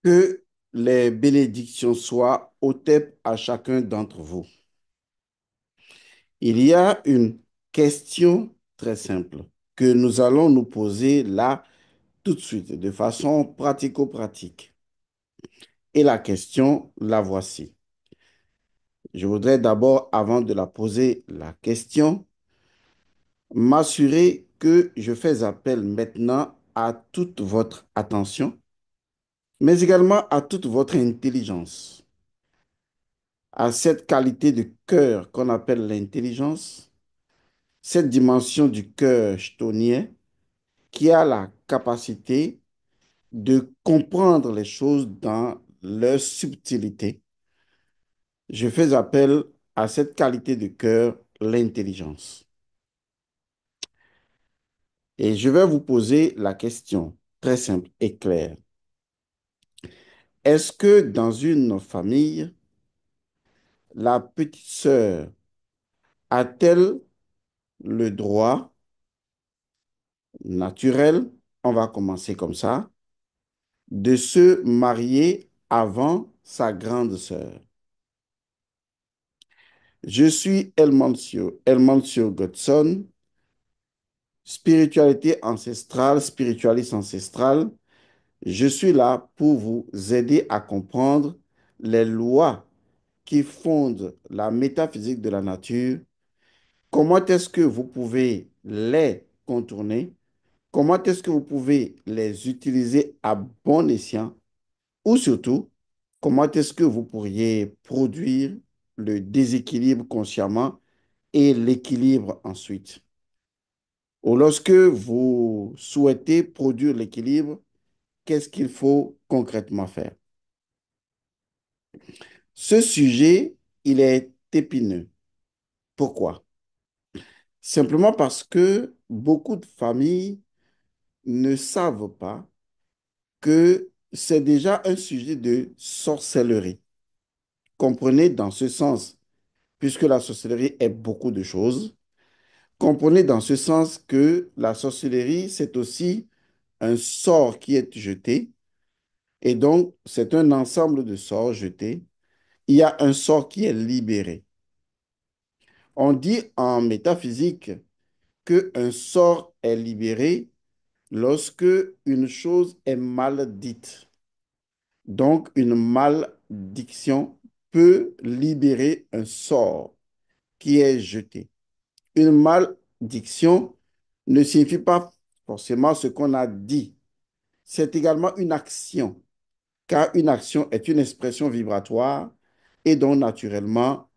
Que les bénédictions soient ôtées à chacun d'entre vous. Il y a une question très simple que nous allons nous poser là tout de suite, de façon pratico-pratique. Et la question, la voici. Je voudrais d'abord, avant de la poser, la question, m'assurer que je fais appel maintenant à toute votre attention, mais également à toute votre intelligence, à cette qualité de cœur qu'on appelle l'intelligence, cette dimension du cœur chthonien qui a la capacité de comprendre les choses dans leur subtilité. Je fais appel à cette qualité de cœur, l'intelligence. Et je vais vous poser la question très simple et claire. Est-ce que dans une famille, la petite sœur a-t-elle le droit naturel, on va commencer comme ça, de se marier avant sa grande sœur? Je suis El Mancio Godson, spiritualité ancestrale, spiritualiste ancestral. Je suis là pour vous aider à comprendre les lois qui fondent la métaphysique de la nature. Comment est-ce que vous pouvez les contourner? Comment est-ce que vous pouvez les utiliser à bon escient? Ou surtout, comment est-ce que vous pourriez produire le déséquilibre consciemment et l'équilibre ensuite? Ou lorsque vous souhaitez produire l'équilibre, qu'est-ce qu'il faut concrètement faire? Ce sujet, il est épineux. Pourquoi? Simplement parce que beaucoup de familles ne savent pas que c'est déjà un sujet de sorcellerie. Comprenez dans ce sens, puisque la sorcellerie est beaucoup de choses, comprenez dans ce sens que la sorcellerie, c'est aussi un sort qui est jeté, et donc c'est un ensemble de sorts jetés. Il y a un sort qui est libéré. On dit en métaphysique qu'un sort est libéré lorsque une chose est mal dite. Donc, une malédiction peut libérer un sort qui est jeté. Une malédiction ne signifie pas forcément ce qu'on a dit. C'est également une action, car une action est une expression vibratoire et donc naturellement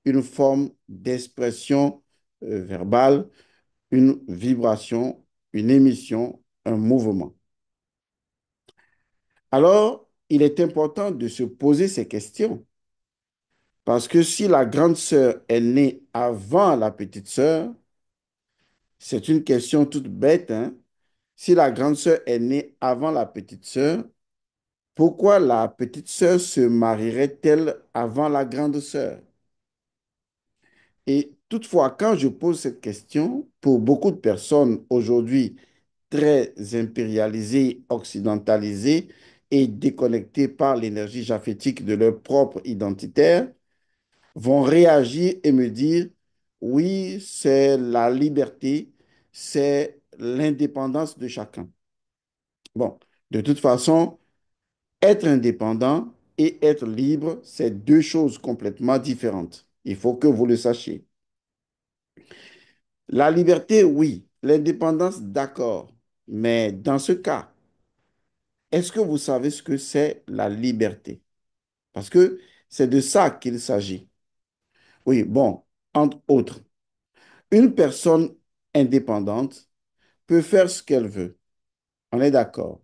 une forme d'expression verbale, une vibration, une émission, un mouvement. Alors, il est important de se poser ces questions. Parce que si la grande sœur est née avant la petite sœur, c'est une question toute bête, hein. Si la grande sœur est née avant la petite sœur, pourquoi la petite sœur se marierait-elle avant la grande sœur? Et toutefois, quand je pose cette question, pour beaucoup de personnes aujourd'hui très impérialisées, occidentalisées et déconnectées par l'énergie japhétique de leur propre identitaire, vont réagir et me dire, oui, c'est la liberté, c'est l'indépendance de chacun. Bon, de toute façon, être indépendant et être libre, c'est deux choses complètement différentes. Il faut que vous le sachiez. La liberté, oui. L'indépendance, d'accord. Mais dans ce cas, est-ce que vous savez ce que c'est la liberté? Parce que c'est de ça qu'il s'agit. Oui, bon, entre autres. Une personne indépendante peut faire ce qu'elle veut. On est d'accord.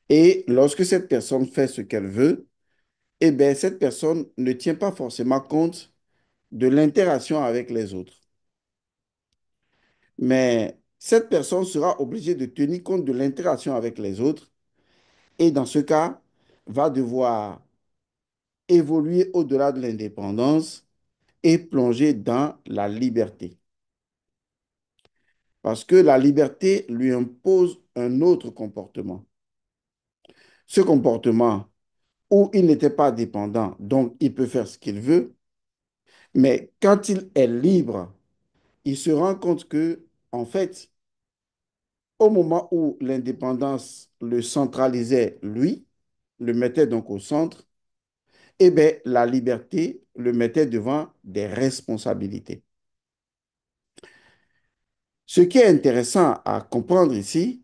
Et lorsque cette personne fait ce qu'elle veut, eh bien, cette personne ne tient pas forcément compte de l'interaction avec les autres. Mais cette personne sera obligée de tenir compte de l'interaction avec les autres et dans ce cas, va devoir évoluer au-delà de l'indépendance et plonger dans la liberté. Parce que la liberté lui impose un autre comportement. ce comportement où il n'était pas dépendant, donc il peut faire ce qu'il veut, mais quand il est libre, il se rend compte que, en fait, au moment où l'indépendance le centralisait, lui, le mettait donc au centre, eh bien, la liberté le mettait devant des responsabilités. Ce qui est intéressant à comprendre ici,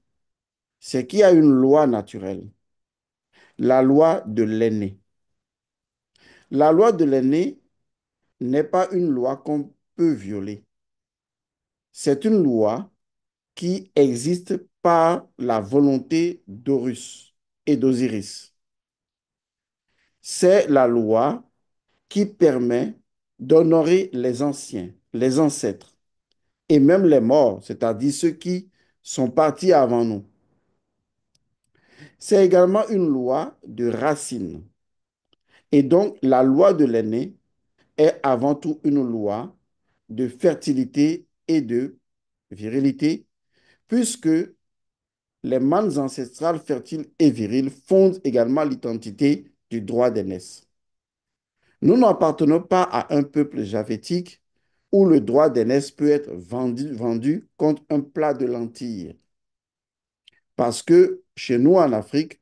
c'est qu'il y a une loi naturelle, la loi de l'aîné. La loi de l'aîné n'est pas une loi qu'on peut violer. C'est une loi qui existe par la volonté d'Horus et d'Osiris. C'est la loi qui permet d'honorer les anciens, les ancêtres et même les morts, c'est-à-dire ceux qui sont partis avant nous. C'est également une loi de racine. Et donc, la loi de l'aîné est avant tout une loi de fertilité et de virilité, puisque les mânes ancestrales fertiles et viriles fondent également l'identité du droit d'aînesse. Nous n'appartenons pas à un peuple javétique où le droit d'aînesse peut être vendu contre un plat de lentilles. Parce que chez nous en Afrique,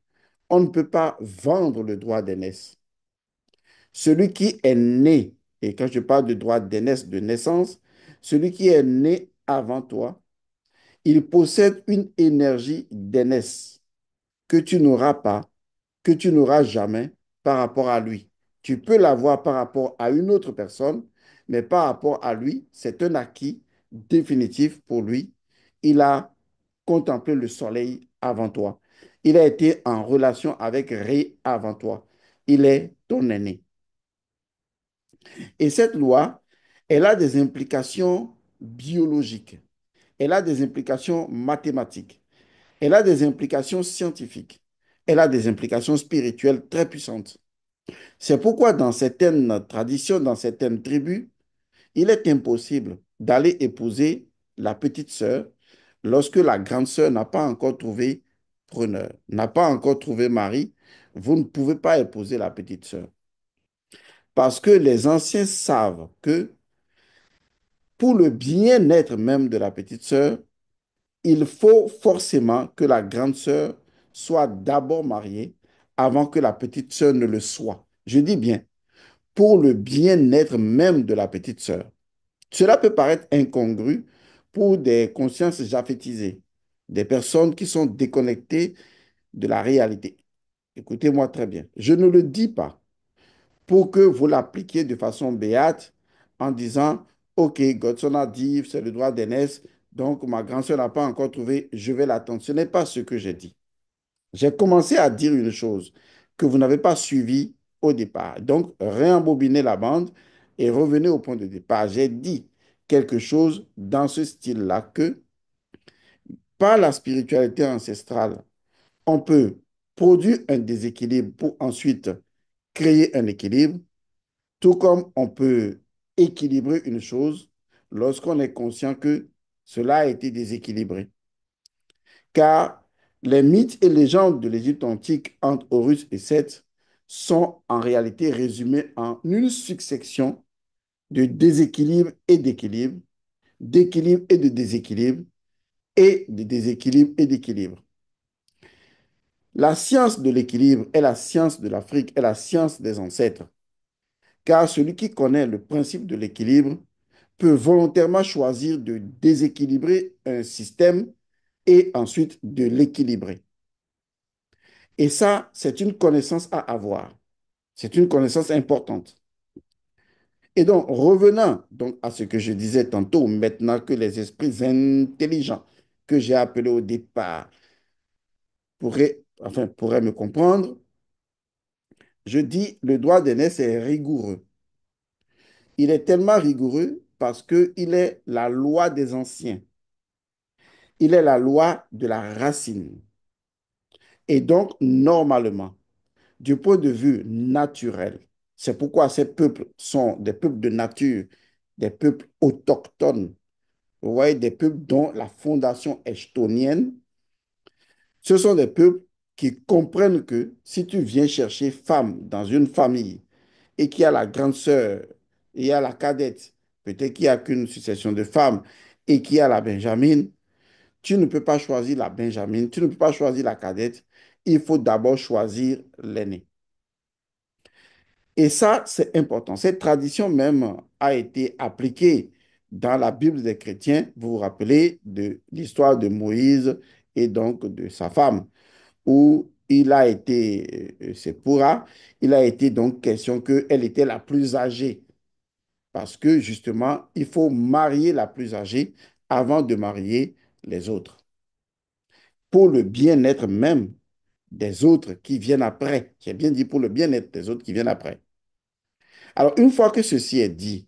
on ne peut pas vendre le droit d'aînesse. Celui qui est né, et quand je parle de droit d'aînesse de naissance, celui qui est né avant toi, il possède une énergie d'aînesse que tu n'auras pas, que tu n'auras jamais par rapport à lui. Tu peux l'avoir par rapport à une autre personne, mais par rapport à lui, c'est un acquis définitif pour lui. Il a contemplé le soleil avant toi. Il a été en relation avec Ré avant toi. Il est ton aîné. Et cette loi, elle a des implications biologiques, elle a des implications mathématiques, elle a des implications scientifiques, elle a des implications spirituelles très puissantes. C'est pourquoi dans certaines traditions, dans certaines tribus, il est impossible d'aller épouser la petite sœur lorsque la grande sœur n'a pas encore trouvé preneur, n'a pas encore trouvé mari. Vous ne pouvez pas épouser la petite sœur. Parce que les anciens savent que pour le bien-être même de la petite sœur, il faut forcément que la grande sœur soit d'abord mariée avant que la petite sœur ne le soit. Je dis bien, pour le bien-être même de la petite sœur. Cela peut paraître incongru pour des consciences japhétisées, des personnes qui sont déconnectées de la réalité. Écoutez-moi très bien. Je ne le dis pas pour que vous l'appliquiez de façon béate en disant, OK, Godson a dit, c'est le droit d'aînesse, donc ma grand-sœur n'a pas encore trouvé, je vais l'attendre. Ce n'est pas ce que j'ai dit. J'ai commencé à dire une chose que vous n'avez pas suivie au départ. Donc, réembobinez la bande et revenez au point de départ. J'ai dit quelque chose dans ce style-là que par la spiritualité ancestrale, on peut produire un déséquilibre pour ensuite créer un équilibre, tout comme on peut équilibrer une chose lorsqu'on est conscient que cela a été déséquilibré. Car les mythes et légendes de l'Égypte antique entre Horus et Seth sont en réalité résumés en une succession de déséquilibres et d'équilibres, d'équilibres et de déséquilibres, et de déséquilibres et d'équilibres. La science de l'équilibre est la science de l'Afrique, est la science des ancêtres. Car celui qui connaît le principe de l'équilibre peut volontairement choisir de déséquilibrer un système et ensuite de l'équilibrer. Et ça, c'est une connaissance à avoir. C'est une connaissance importante. Et donc, revenant donc à ce que je disais tantôt, maintenant que les esprits intelligents que j'ai appelés au départ pourraient me comprendre, je dis le droit d'aînesse est rigoureux. Il est tellement rigoureux parce qu'il est la loi des anciens. Il est la loi de la racine. Et donc, normalement, du point de vue naturel, c'est pourquoi ces peuples sont des peuples de nature, des peuples autochtones, vous voyez, des peuples dont la fondation est chthonienne. Ce sont des peuples qui comprennent que si tu viens chercher femme dans une famille et qu'il y a la grande sœur, et il y a la cadette, peut-être qu'il n'y a qu'une succession de femmes et qu'il y a la benjamine, tu ne peux pas choisir la benjamine, tu ne peux pas choisir la cadette, il faut d'abord choisir l'aîné. Et ça, c'est important. Cette tradition même a été appliquée dans la Bible des chrétiens. Vous vous rappelez de l'histoire de Moïse et donc de sa femme, où il a été, c'est Pourra, il a été donc question qu'elle était la plus âgée. Parce que justement, il faut marier la plus âgée avant de marier les autres, pour le bien-être même des autres qui viennent après. J'ai bien dit pour le bien-être des autres qui viennent après. Alors, une fois que ceci est dit,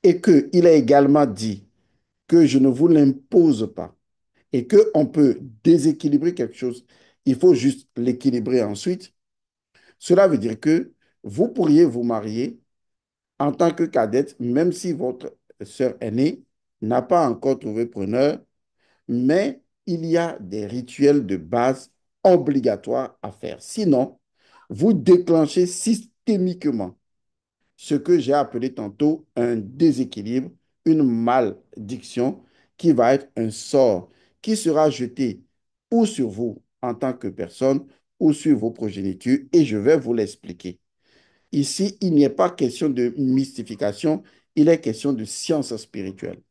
et qu'il a également dit que je ne vous l'impose pas, et qu'on peut déséquilibrer quelque chose, il faut juste l'équilibrer ensuite, cela veut dire que vous pourriez vous marier en tant que cadette, même si votre sœur aînée n'a pas encore trouvé preneur, mais il y a des rituels de base obligatoires à faire. Sinon, vous déclenchez systémiquement ce que j'ai appelé tantôt un déséquilibre, une malédiction qui va être un sort qui sera jeté ou sur vous en tant que personne ou sur vos progénitures et je vais vous l'expliquer. Ici, il n'y a pas question de mystification, il est question de science spirituelle.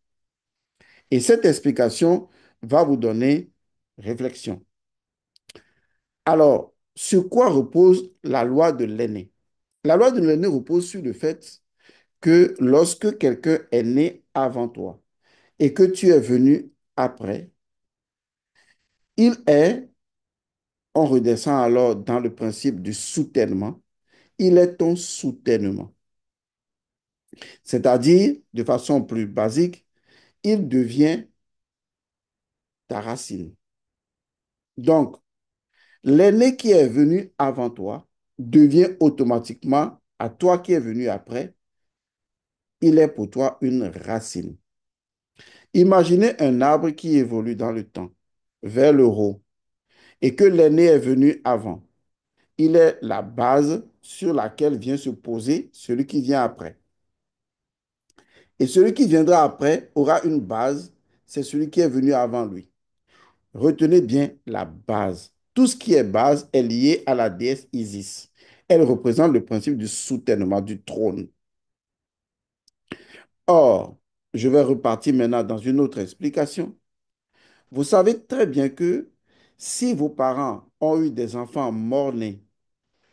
Et cette explication va vous donner réflexion. Alors, sur quoi repose la loi de l'aîné? La loi de l'aîné repose sur le fait que lorsque quelqu'un est né avant toi et que tu es venu après, il est, on redescend alors dans le principe du soutènement, il est ton soutènement. C'est-à-dire, de façon plus basique, il devient ta racine. Donc, l'aîné qui est venu avant toi devient automatiquement, à toi qui est venu après, il est pour toi une racine. Imaginez un arbre qui évolue dans le temps, vers le haut, et que l'aîné est venu avant. Il est la base sur laquelle vient se poser celui qui vient après. Et celui qui viendra après aura une base, c'est celui qui est venu avant lui. Retenez bien la base. Tout ce qui est base est lié à la déesse Isis. Elle représente le principe du soutènement du trône. Or, je vais repartir maintenant dans une autre explication. Vous savez très bien que si vos parents ont eu des enfants morts-nés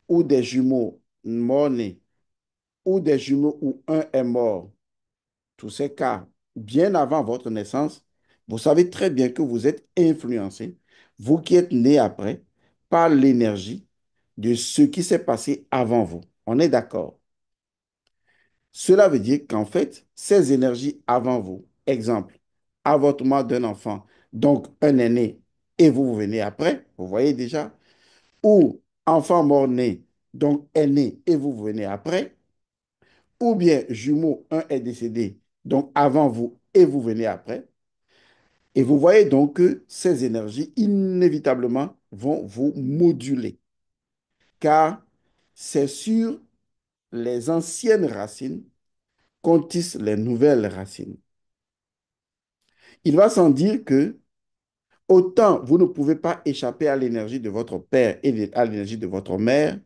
ou des jumeaux morts-nés ou des jumeaux où un est mort, tous ces cas, bien avant votre naissance, vous savez très bien que vous êtes influencé, vous qui êtes né après, par l'énergie de ce qui s'est passé avant vous. On est d'accord. Cela veut dire qu'en fait, ces énergies avant vous, exemple, avortement d'un enfant, donc un aîné, et vous venez après, vous voyez déjà, ou enfant mort-né, donc aîné, et vous venez après, ou bien jumeaux, un est décédé, donc avant vous et vous venez après. Et vous voyez donc que ces énergies, inévitablement, vont vous moduler, car c'est sur les anciennes racines qu'on tisse les nouvelles racines. Il va sans dire que autant vous ne pouvez pas échapper à l'énergie de votre père et à l'énergie de votre mère,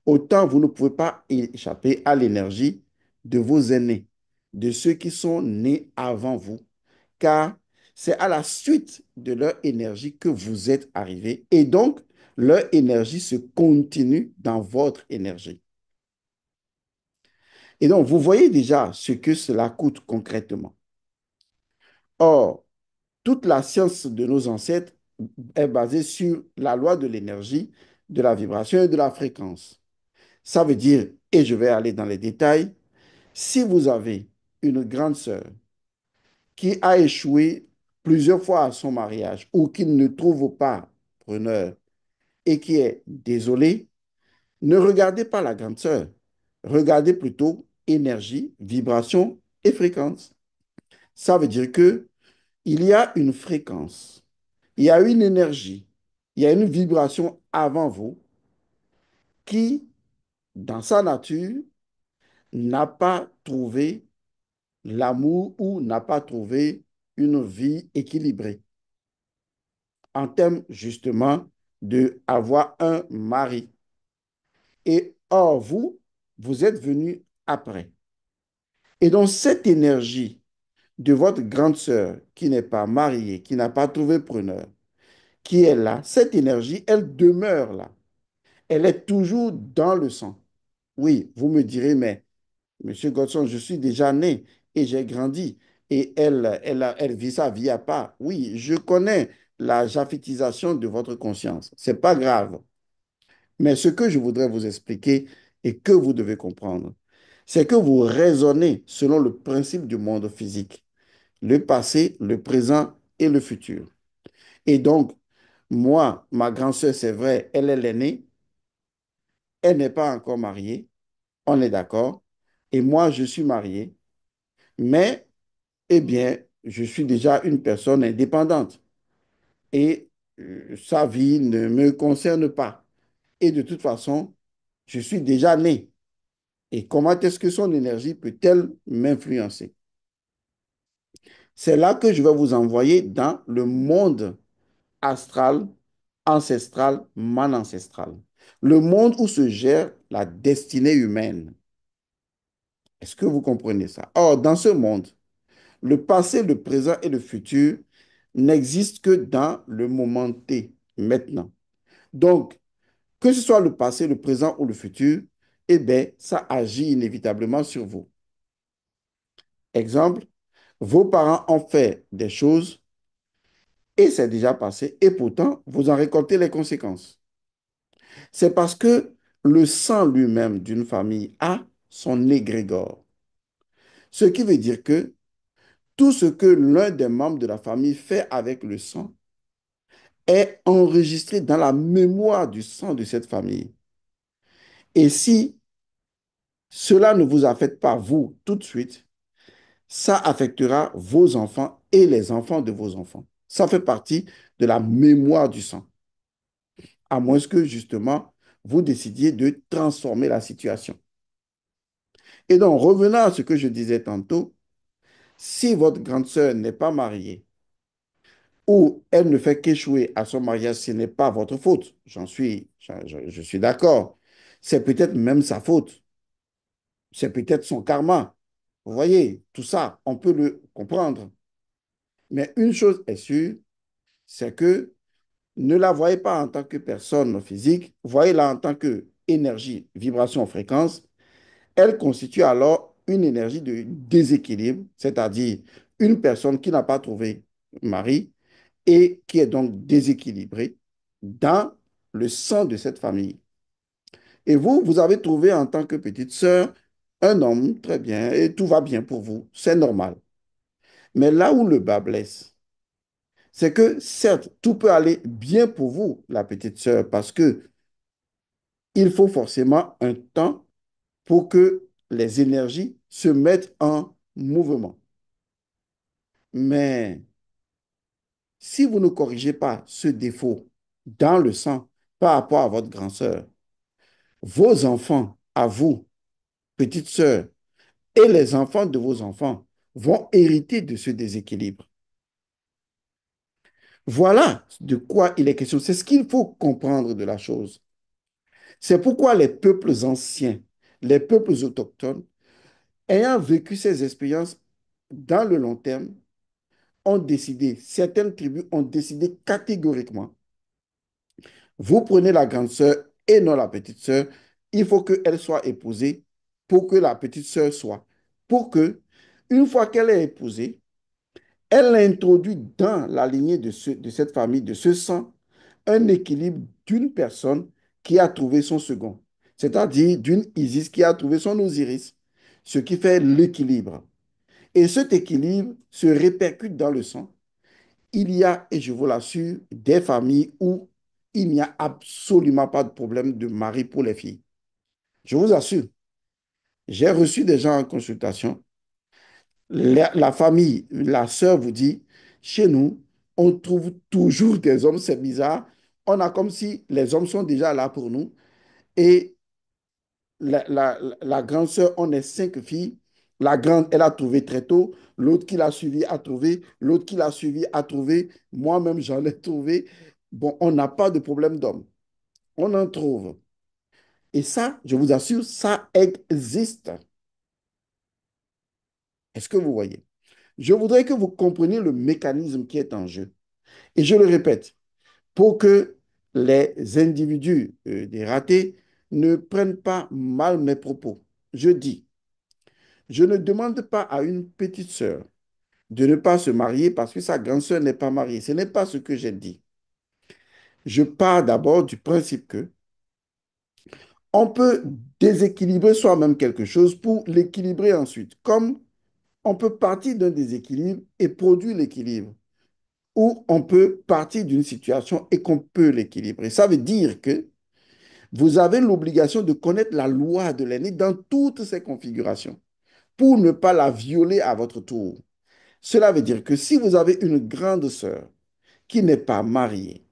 autant vous ne pouvez pas échapper à l'énergie de vos aînés, de ceux qui sont nés avant vous, car c'est à la suite de leur énergie que vous êtes arrivé et donc leur énergie se continue dans votre énergie. Et donc, vous voyez déjà ce que cela coûte concrètement. Or, toute la science de nos ancêtres est basée sur la loi de l'énergie, de la vibration et de la fréquence. Ça veut dire, et je vais aller dans les détails, si vous avez une grande sœur qui a échoué plusieurs fois à son mariage ou qui ne trouve pas preneur et qui est désolée, ne regardez pas la grande sœur. Regardez plutôt énergie, vibration et fréquence. Ça veut dire que il y a une fréquence, il y a une énergie Il y a une vibration avant vous qui, dans sa nature, n'a pas trouvé l'amour ou n'a pas trouvé une vie équilibrée en termes justement de avoir un mari. Et or, vous, vous êtes venu après. Et donc, cette énergie de votre grande sœur qui n'est pas mariée, qui n'a pas trouvé preneur, qui est là, cette énergie, elle demeure là. Elle est toujours dans le sang. Oui, vous me direz, mais Monsieur Godson, je suis déjà né et j'ai grandi. Et elle vit sa vie à part. Oui, je connais la japhétisation de votre conscience. C'est pas grave. Mais ce que je voudrais vous expliquer et que vous devez comprendre, c'est que vous raisonnez selon le principe du monde physique, le passé, le présent et le futur. Et donc, moi, ma grande sœur, c'est vrai, elle est l'aînée, elle n'est pas encore mariée, on est d'accord. Et moi, je suis marié, mais, eh bien, je suis déjà une personne indépendante et sa vie ne me concerne pas. Et de toute façon, je suis déjà né. Et comment est-ce que son énergie peut-elle m'influencer? C'est là que je vais vous envoyer dans le monde astral, ancestral, man ancestral. Le monde où se gère la destinée humaine. Est-ce que vous comprenez ça? Or, dans ce monde, le passé, le présent et le futur n'existent que dans le moment T, maintenant. Donc, que ce soit le passé, le présent ou le futur, eh bien, ça agit inévitablement sur vous. Exemple, vos parents ont fait des choses et c'est déjà passé et pourtant, vous en récoltez les conséquences. C'est parce que le sang lui-même d'une famille a son égrégore. Ce qui veut dire que tout ce que l'un des membres de la famille fait avec le sang est enregistré dans la mémoire du sang de cette famille. Et si cela ne vous affecte pas, vous, tout de suite, ça affectera vos enfants et les enfants de vos enfants. Ça fait partie de la mémoire du sang, à moins que justement vous décidiez de transformer la situation. Et donc, revenant à ce que je disais tantôt, si votre grande sœur n'est pas mariée ou elle ne fait qu'échouer à son mariage, ce n'est pas votre faute. Je suis d'accord. C'est peut-être même sa faute. C'est peut-être son karma. Vous voyez, tout ça, on peut le comprendre. Mais une chose est sûre, c'est que ne la voyez pas en tant que personne physique, voyez-la en tant que énergie, vibration, fréquence. Elle constitue alors une énergie de déséquilibre, c'est-à-dire une personne qui n'a pas trouvé mari et qui est donc déséquilibrée dans le sang de cette famille. Et vous, vous avez trouvé en tant que petite sœur un homme, très bien, et tout va bien pour vous, c'est normal. Mais là où le bas blesse, c'est que certes, tout peut aller bien pour vous, la petite sœur, parce que il faut forcément un temps pour que les énergies se mettent en mouvement. Mais si vous ne corrigez pas ce défaut dans le sang par rapport à votre grande sœur, vos enfants, à vous, petite sœur, et les enfants de vos enfants vont hériter de ce déséquilibre. Voilà de quoi il est question. C'est ce qu'il faut comprendre de la chose. C'est pourquoi les peuples anciens, les peuples autochtones, ayant vécu ces expériences dans le long terme, ont décidé, certaines tribus ont décidé catégoriquement, vous prenez la grande sœur et non la petite sœur, il faut qu'elle soit épousée pour que la petite sœur soit. Pour que, une fois qu'elle est épousée, elle introduit dans la lignée de cette famille, de ce sang, un équilibre d'une personne qui a trouvé son second, c'est-à-dire d'une Isis qui a trouvé son Osiris, ce qui fait l'équilibre. Et cet équilibre se répercute dans le sang. Il y a, et je vous l'assure, des familles où il n'y a absolument pas de problème de mari pour les filles. Je vous assure, j'ai reçu des gens en consultation. La famille, la sœur vous dit, chez nous, on trouve toujours des hommes, c'est bizarre. On a comme si les hommes sont déjà là pour nous. Et la grande sœur, on est cinq filles. La grande, elle a trouvé très tôt. L'autre qui l'a suivi a trouvé. L'autre qui l'a suivi a trouvé. Moi-même, j'en ai trouvé. Bon, on n'a pas de problème d'homme. On en trouve. Et ça, je vous assure, ça existe. Est-ce que vous voyez? Je voudrais que vous compreniez le mécanisme qui est en jeu. Et je le répète, pour que les individus des ratés ne prennent pas mal mes propos. Je dis, je ne demande pas à une petite sœur de ne pas se marier parce que sa grande sœur n'est pas mariée. Ce n'est pas ce que j'ai dit. Je pars d'abord du principe que on peut déséquilibrer soi-même quelque chose pour l'équilibrer ensuite. Comme on peut partir d'un déséquilibre et produire l'équilibre, ou on peut partir d'une situation et qu'on peut l'équilibrer. Ça veut dire que vous avez l'obligation de connaître la loi de l'aîné dans toutes ses configurations pour ne pas la violer à votre tour. Cela veut dire que si vous avez une grande sœur qui n'est pas mariée,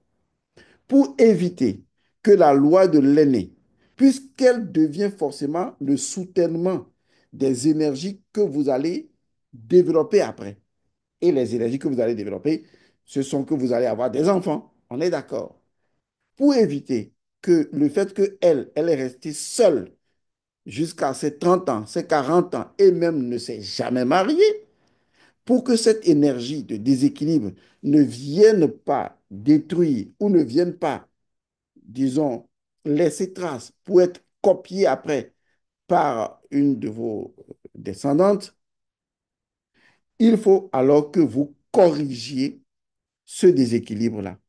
pour éviter que la loi de l'aîné, puisqu'elle devient forcément le soutènement des énergies que vous allez développer après. Et les énergies que vous allez développer, ce sont que vous allez avoir des enfants. On est d'accord. Pour éviter que le fait qu'elle, elle est restée seule jusqu'à ses 30 ans, ses 40 ans et même ne s'est jamais mariée, pour que cette énergie de déséquilibre ne vienne pas détruire ou ne vienne pas, disons, laisser trace pour être copiée après par une de vos descendantes, il faut alors que vous corrigiez ce déséquilibre-là.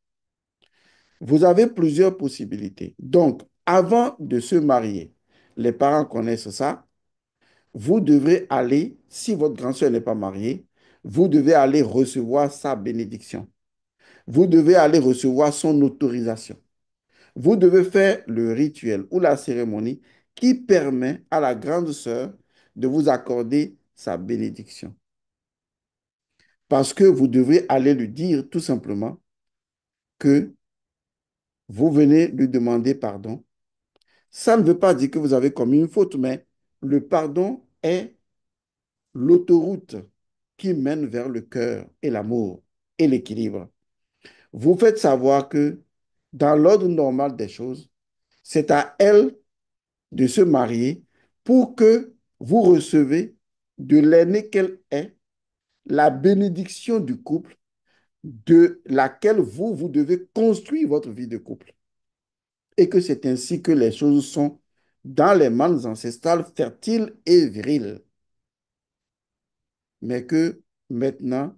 Vous avez plusieurs possibilités. Donc, avant de se marier, les parents connaissent ça, vous devrez aller, si votre grand-sœur n'est pas mariée, vous devez aller recevoir sa bénédiction. Vous devez aller recevoir son autorisation. Vous devez faire le rituel ou la cérémonie qui permet à la grande sœur de vous accorder sa bénédiction. Parce que vous devez aller lui dire tout simplement que vous venez lui demander pardon. Ça ne veut pas dire que vous avez commis une faute, mais le pardon est l'autoroute qui mène vers le cœur et l'amour et l'équilibre. Vous faites savoir que dans l'ordre normal des choses, c'est à elle de se marier pour que vous recevez de l'aîné qu'elle est la bénédiction du couple de laquelle vous, vous devez construire votre vie de couple. Et que c'est ainsi que les choses sont dans les mâles ancestrales fertiles et viriles. Mais que maintenant,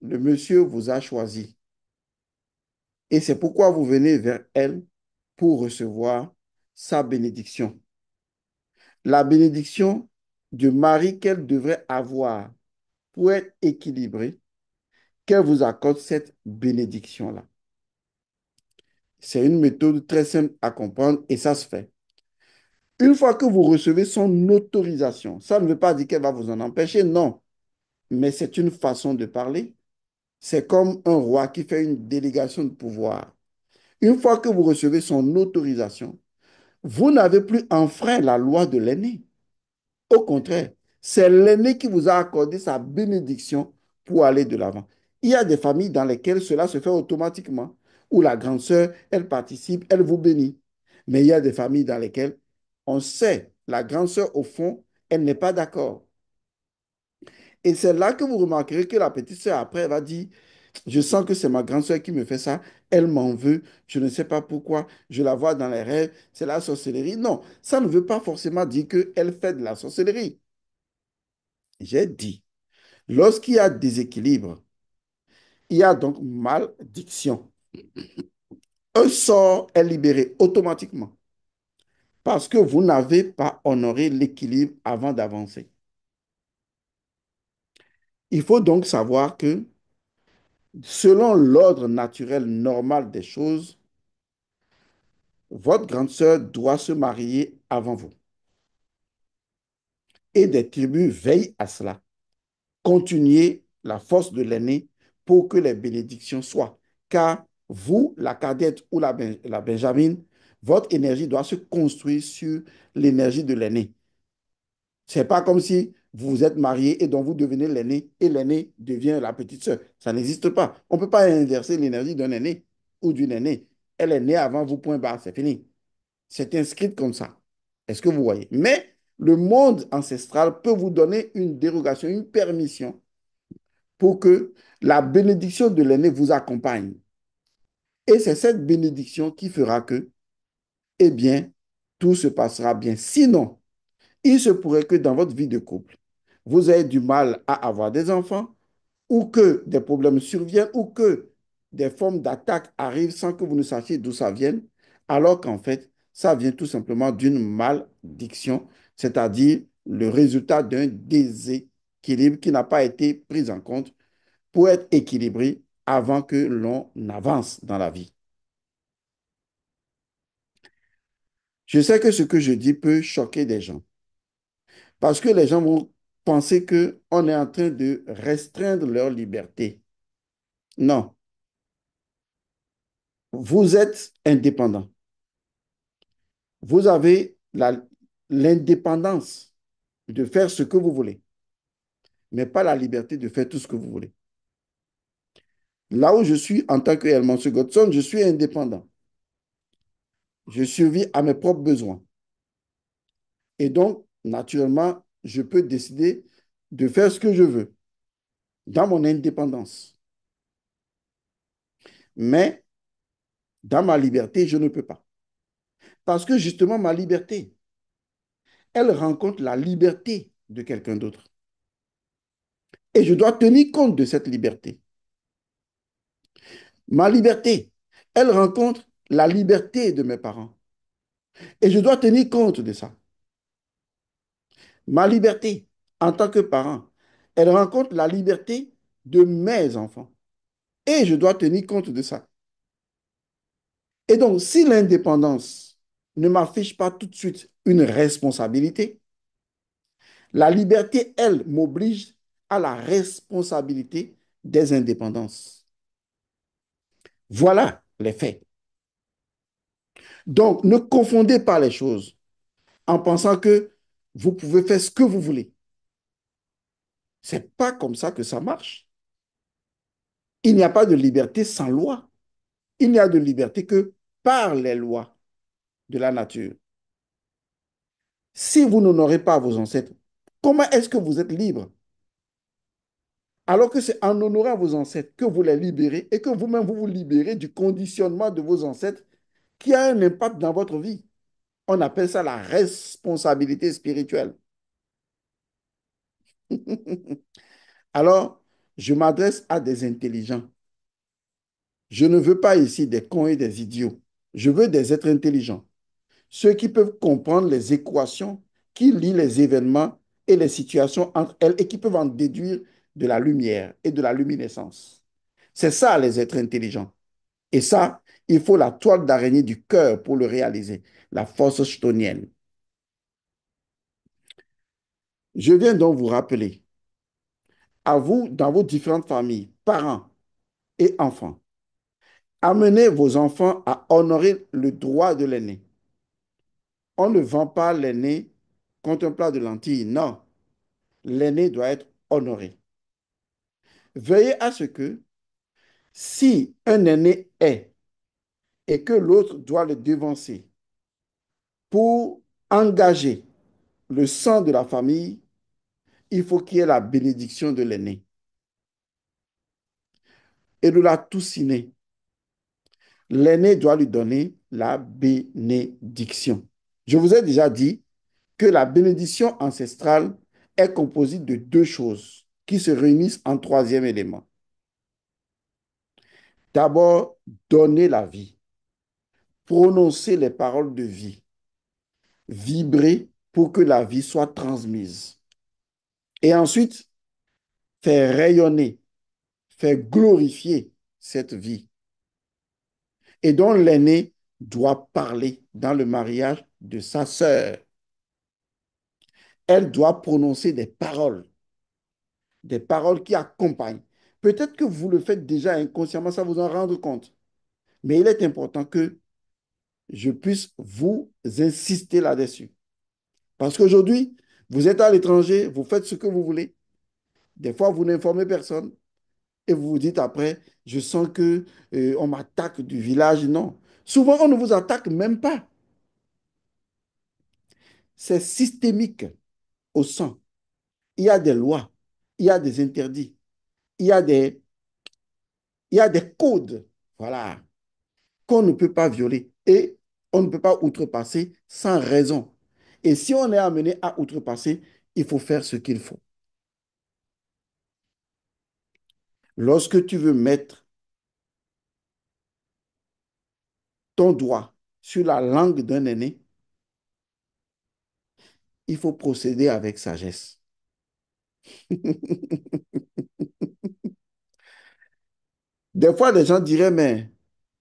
le monsieur vous a choisi. Et c'est pourquoi vous venez vers elle pour recevoir sa bénédiction. La bénédiction du mari qu'elle devrait avoir pour être équilibrée, qu'elle vous accorde cette bénédiction-là. C'est une méthode très simple à comprendre et ça se fait. Une fois que vous recevez son autorisation, ça ne veut pas dire qu'elle va vous en empêcher, non, mais c'est une façon de parler. C'est comme un roi qui fait une délégation de pouvoir. Une fois que vous recevez son autorisation, vous n'avez plus enfreint la loi de l'aîné. Au contraire, c'est l'aîné qui vous a accordé sa bénédiction pour aller de l'avant. Il y a des familles dans lesquelles cela se fait automatiquement, où la grande sœur, elle participe, elle vous bénit. Mais il y a des familles dans lesquelles on sait, la grande sœur, au fond, elle n'est pas d'accord. Et c'est là que vous remarquerez que la petite sœur, après, elle va dire, je sens que c'est ma grande sœur qui me fait ça, elle m'en veut, je ne sais pas pourquoi, je la vois dans les rêves, c'est la sorcellerie. Non, ça ne veut pas forcément dire qu'elle fait de la sorcellerie. J'ai dit, lorsqu'il y a déséquilibre, il y a donc malédiction. Un sort est libéré automatiquement parce que vous n'avez pas honoré l'équilibre avant d'avancer. Il faut donc savoir que selon l'ordre naturel normal des choses, votre grande sœur doit se marier avant vous. Et des tribus veillent à cela. Continuez la force de l'aîné pour que les bénédictions soient. Car Vous, la cadette ou la benjamine, votre énergie doit se construire sur l'énergie de l'aîné. C'est pas comme si vous vous êtes marié et donc vous devenez l'aîné et l'aîné devient la petite sœur. Ça n'existe pas. On ne peut pas inverser l'énergie d'un aîné ou d'une aînée. Elle est née avant vous, point barre, c'est fini. C'est inscrit comme ça. Est-ce que vous voyez? Mais le monde ancestral peut vous donner une dérogation, une permission pour que la bénédiction de l'aîné vous accompagne. Et c'est cette bénédiction qui fera que, eh bien, tout se passera bien. Sinon, il se pourrait que dans votre vie de couple, vous ayez du mal à avoir des enfants ou que des problèmes surviennent ou que des formes d'attaque arrivent sans que vous ne sachiez d'où ça vienne, alors qu'en fait, ça vient tout simplement d'une malédiction, c'est-à-dire le résultat d'un déséquilibre qui n'a pas été pris en compte pour être équilibré avant que l'on avance dans la vie. Je sais que ce que je dis peut choquer des gens parce que les gens vont penser qu'on est en train de restreindre leur liberté. Non, vous êtes indépendant. Vous avez l'indépendance de faire ce que vous voulez, mais pas la liberté de faire tout ce que vous voulez. Là où je suis en tant que Elmansu Godson, je suis indépendant. Je survis à mes propres besoins. Et donc, naturellement, je peux décider de faire ce que je veux dans mon indépendance. Mais dans ma liberté, je ne peux pas. Parce que justement, ma liberté, elle rencontre la liberté de quelqu'un d'autre. Et je dois tenir compte de cette liberté. Ma liberté, elle rencontre la liberté de mes parents. Et je dois tenir compte de ça. Ma liberté, en tant que parent, elle rencontre la liberté de mes enfants. Et je dois tenir compte de ça. Et donc, si l'indépendance ne m'affiche pas tout de suite une responsabilité, la liberté, elle, m'oblige à la responsabilité des indépendances. Voilà les faits. Donc, ne confondez pas les choses en pensant que vous pouvez faire ce que vous voulez. C'est pas comme ça que ça marche. Il n'y a pas de liberté sans loi. Il n'y a de liberté que par les lois de la nature. Si vous n'honorez pas vos ancêtres, comment est-ce que vous êtes libre? Alors que c'est en honorant vos ancêtres que vous les libérez et que vous-même vous vous libérez du conditionnement de vos ancêtres qui a un impact dans votre vie. On appelle ça la responsabilité spirituelle. Alors, je m'adresse à des intelligents. Je ne veux pas ici des cons et des idiots. Je veux des êtres intelligents. Ceux qui peuvent comprendre les équations, qui lient les événements et les situations entre elles et qui peuvent en déduire de la lumière et de la luminescence. C'est ça, les êtres intelligents. Et ça, il faut la toile d'araignée du cœur pour le réaliser, la force stonienne. Je viens donc vous rappeler, à vous, dans vos différentes familles, parents et enfants, amenez vos enfants à honorer le droit de l'aîné. On ne vend pas l'aîné contre un plat de lentilles. Non, l'aîné doit être honoré. Veillez à ce que si un aîné est et que l'autre doit le devancer pour engager le sang de la famille, il faut qu'il y ait la bénédiction de l'aîné. Et de la tousiner, l'aîné doit lui donner la bénédiction. Je vous ai déjà dit que la bénédiction ancestrale est composée de deux choses qui se réunissent en troisième élément. D'abord, donner la vie, prononcer les paroles de vie, vibrer pour que la vie soit transmise. Et ensuite, faire rayonner, faire glorifier cette vie. Et dont l'aîné doit parler dans le mariage de sa sœur. Elle doit prononcer des paroles qui accompagnent. Peut-être que vous le faites déjà inconsciemment sans vous en rendre compte. Mais il est important que je puisse vous insister là-dessus. Parce qu'aujourd'hui, vous êtes à l'étranger, vous faites ce que vous voulez. Des fois, vous n'informez personne et vous vous dites après, je sens que on m'attaque du village. Non. Souvent, on ne vous attaque même pas. C'est systémique au sang. Il y a des lois, il y a des interdits, il y a des, il y a des codes, voilà, qu'on ne peut pas violer et on ne peut pas outrepasser sans raison. Et si on est amené à outrepasser, il faut faire ce qu'il faut. Lorsque tu veux mettre ton doigt sur la langue d'un aîné, il faut procéder avec sagesse. Des fois, des gens diraient, mais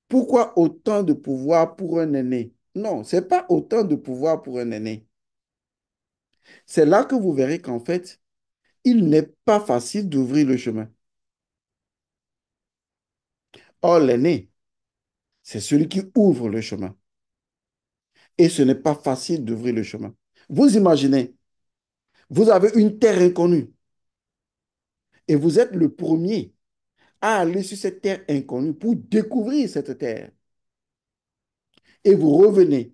pourquoi autant de pouvoir pour un aîné? Non, ce n'est pas autant de pouvoir pour un aîné. C'est là que vous verrez qu'en fait, il n'est pas facile d'ouvrir le chemin. Or, l'aîné, c'est celui qui ouvre le chemin. Et ce n'est pas facile d'ouvrir le chemin. Vous imaginez, vous avez une terre inconnue et vous êtes le premier à aller sur cette terre inconnue pour découvrir cette terre. Et vous revenez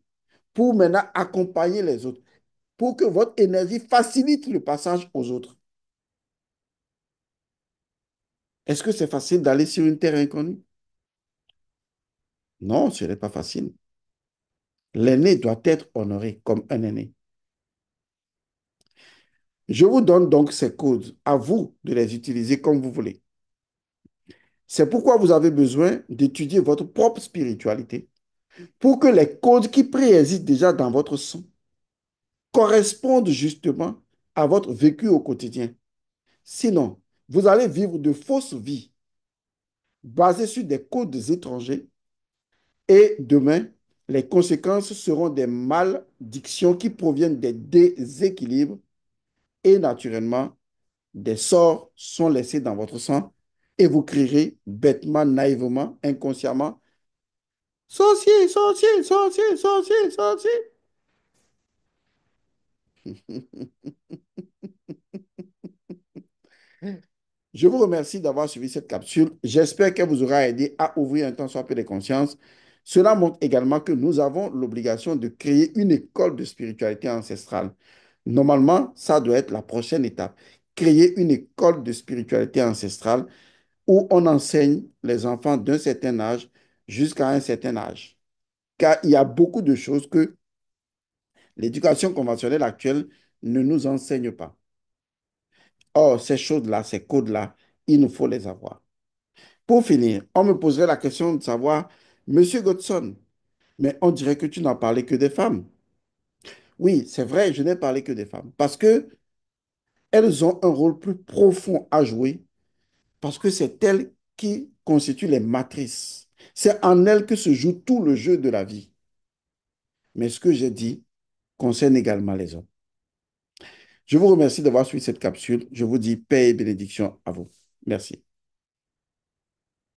pour maintenant accompagner les autres, pour que votre énergie facilite le passage aux autres. Est-ce que c'est facile d'aller sur une terre inconnue? Non, ce n'est pas facile. L'aîné doit être honoré comme un aîné. Je vous donne donc ces codes, à vous de les utiliser comme vous voulez. C'est pourquoi vous avez besoin d'étudier votre propre spiritualité pour que les codes qui préexistent déjà dans votre sang correspondent justement à votre vécu au quotidien. Sinon, vous allez vivre de fausses vies basées sur des codes étrangers et demain, les conséquences seront des malédictions qui proviennent des déséquilibres et naturellement, des sorts sont laissés dans votre sang et vous crierez bêtement, naïvement, inconsciemment, sorcier, sorcier, sorcier, sorcier, sorcier. Je vous remercie d'avoir suivi cette capsule. J'espère qu'elle vous aura aidé à ouvrir un tant soit peu de conscience. Cela montre également que nous avons l'obligation de créer une école de spiritualité ancestrale. Normalement, ça doit être la prochaine étape. Créer une école de spiritualité ancestrale où on enseigne les enfants d'un certain âge jusqu'à un certain âge. Car il y a beaucoup de choses que l'éducation conventionnelle actuelle ne nous enseigne pas. Or, ces choses-là, ces codes-là, il nous faut les avoir. Pour finir, on me poserait la question de savoir, Monsieur Godson, mais on dirait que tu n'as parlé que des femmes. Oui, c'est vrai, je n'ai parlé que des femmes parce que elles ont un rôle plus profond à jouer parce que c'est elles qui constituent les matrices. C'est en elles que se joue tout le jeu de la vie. Mais ce que j'ai dit concerne également les hommes. Je vous remercie d'avoir suivi cette capsule. Je vous dis paix et bénédiction à vous. Merci.